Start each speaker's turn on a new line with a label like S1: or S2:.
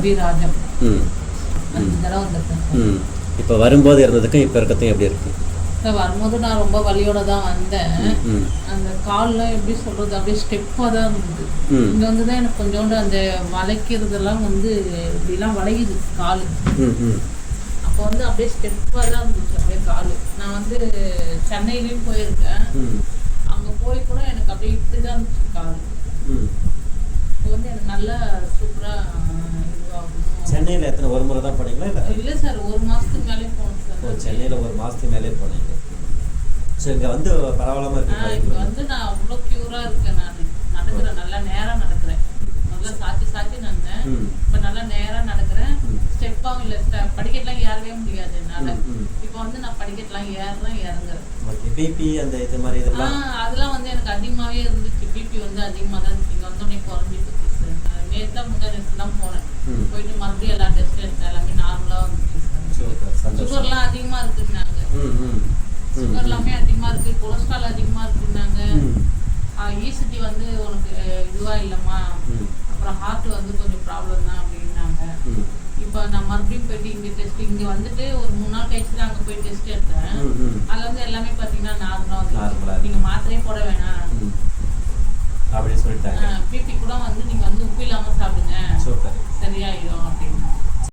S1: B Rajam. 5 தடவை வந்திருக்கேன்.
S2: இப்போ வரும்போது இருந்ததுக்கும் இப்போ இருக்கிறதுக்கும் எப்படி இருக்கு?
S1: வரும்போது நான் ரொம்ப வலியோட தான் வந்தேன். அந்த கால்லாம் எப்படி சொல்றது, அப்படியே ஸ்டெப்பாக தான் இருந்தது. இங்கே வந்து தான் எனக்கு கொஞ்சோண்டு அந்த வளைக்கிறதெல்லாம் வந்து இப்படிலாம் வளையுது கால். அப்போ வந்து அப்படியே ஸ்டெப்பாக தான் இருந்துச்சு அப்படியே கால். நான் வந்து சென்னையிலையும் போயிருக்கேன். அங்கே போய் கூட எனக்கு அப்படியே இப்படி தான் இருந்துச்சு கால். இப்போ வந்து எனக்கு நல்லா சூப்பராக இதுவாகும்.
S2: சென்னையில் எத்தனை ஒரு முறை தான் போனீங்களா?
S1: இல்லை சார், 1 மாதத்துக்கு மேலே போனோம் சார்.
S2: சென்னையில் 1 மாதத்துக்கு மேலே போனீங்க. ஸோ இங்கே வந்து பரவாயில்லாமல் இருக்கு.
S1: இங்கே வந்து நான் அவ்வளோ க்யூராக இருக்கேன். நான் நடக்கிறேன், நல்லா நேராக நடக்கிறேன். நல்லா சாத்தி நடந்தேன். இப்போ நல்லா நேராக நடக்கிறேன். ஸ்டெப்பாகவும் இல்லை, படிக்கட்டெலாம் ஏறவே முடியாது என்னால். இப்போ வந்து நான் படிக்கட்டெலாம் ஏறுறேன், இறங்குறேன்.
S2: ஓகே. பிபி அந்த இது மாதிரி இதெல்லாம்
S1: அதெல்லாம் வந்து எனக்கு அதிகமாகவே இருந்துச்சு. பிபி வந்து அதிகமாக தான் இருந்துச்சு. இங்கே வந்தோடனே குறைஞ்சிட்டு நேற்று முன்னாடி தான் போனேன். போயிட்டு மறுபடியும் எல்லா டெஸ்ட் எடுத்தேன். எல்லாமே நார்மலாக வந்துச்சு. சுகர்லாம் அதிகமாக இருக்குன்னாங்க. சுகர் எல்லாமே அதிகமாக இருக்குது, கொலஸ்ட்ரால் அதிகமாக இருக்குன்னாங்க. ஈசிடி வந்து உனக்கு இதுவாக இல்லைம்மா, அப்புறம் ஹார்ட் வந்து கொஞ்சம் ப்ராப்ளம் தான் அப்படின்னாங்க. இப்போ நான் மறுபடியும் போயிட்டு இங்கே டெஸ்ட் இங்கே வந்துட்டு ஒரு 3 நாள் கழிச்சு தான் அங்கே போய் டெஸ்ட் எடுத்தேன். அதில் வந்து எல்லாமே பார்த்தீங்கன்னா நார்மலாக வந்து நீங்கள் மாத்திரையே போட வேணாம்
S2: அப்படின்னு சொல்லிட்டாங்க.
S1: பிபி கூட வந்து நீங்கள் வந்து உப்பு இல்லாமல் சாப்பிடுங்க, சரியாயிடும் அப்படின்னு.